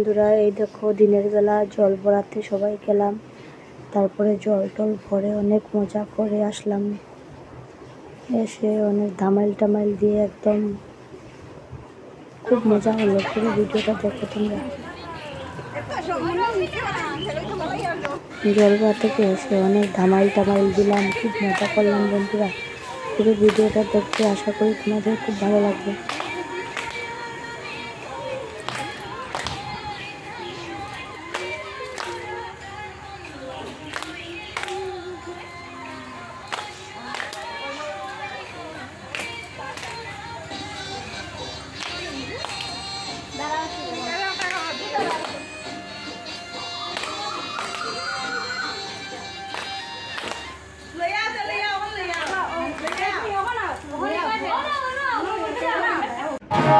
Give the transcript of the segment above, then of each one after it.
বন্ধুরা, এই দেখো দিনের বেলা জল ভরাতে সবাই গেলাম। তারপরে জল টল ভরে অনেক মজা করে আসলাম। এসে অনেক ধামাইল টামাইল দিয়ে একদম খুব মজা হলো। পুরো ভিডিওটা দেখো তোমরা। জল ভরা থেকে এসে অনেক ধামাইল টামাইল দিলাম, খুব মজা করলাম বন্ধুরা। পুরো ভিডিওটা দেখতে আশা করি তোমাদের খুব ভালো লাগবে।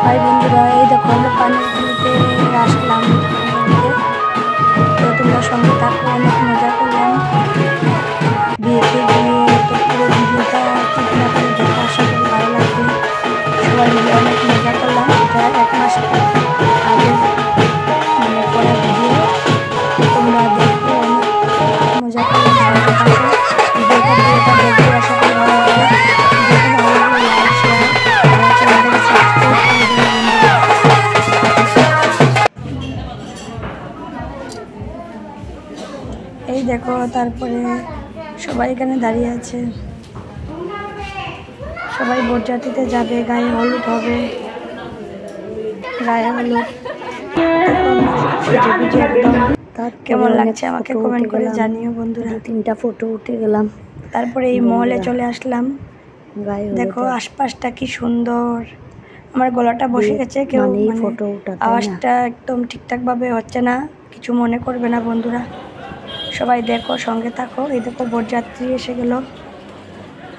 হাই বন্ধুরা, এই দেখো আমরা পানির ভিউতে আসলাম। তো তোমরা সঙ্গে থাকো, অনেক মজা করলাম বিয়েতে গিয়ে। তো পুরো ভিডিওটা তোমরা দেখে আশা করি ভালো লাগবে। সবাই মিলে অনেক মজা করলাম। এটা 1 মাস আগে মানে পরে ভিডিও, তোমরা দেখো অনেক মজা করলাম। সঙ্গে থাকো, ভিডিওটা দেখতে আশা করি ভালো লাগবে। ভিডিওটা ভালো লাগলে লাইক শেয়ার আমার চ্যানেলটাকে সাবস্ক্রাইব করে দেবেন। এই দেখো, তারপরে সবাই এখানে দাঁড়িয়ে আছে। সবাই বরযাত্রীতে যাবে, গায়ে হলুদ হবে। গায়ে হলুদ তার কেমন লাগছে আমাকে কমেন্ট করে জানিও বন্ধুরা। 2-3টা ফটো উঠে গেলাম। তারপরে এই মহলে চলে আসলাম। দেখো আশপাশটা কি সুন্দর। আমার গলাটা বসে গেছে, কেউ ফটো আওয়াজটা একদম ঠিকঠাক ভাবে হচ্ছে না, কিছু মনে করবে না বন্ধুরা। সবাই দেখো, সঙ্গে থাকো। এই দেখো বরযাত্রী এসে গেল।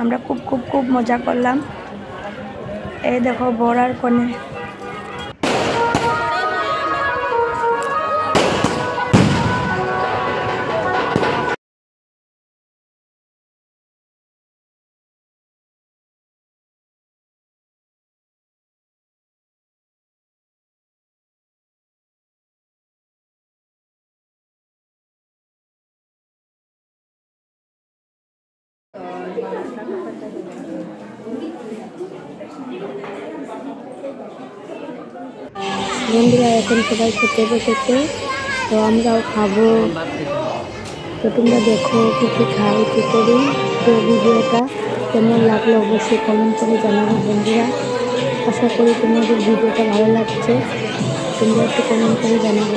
আমরা খুব খুব খুব মজা করলাম। এই দেখো বর আর কনে। বন্ধুরা এখন সবাই খেতে বসেছে, তো আমরাও খাবো। তো তোমরা দেখো কী কী খাই, কী করি। তো ভিডিওটা কেমন লাগলো অবশ্যই কমেন্ট করে জানাবো বন্ধুরা। আশা করি তোমাদের ভিডিওটা ভালো লাগছে, তোমরা একটু কমেন্ট করে জানাবো।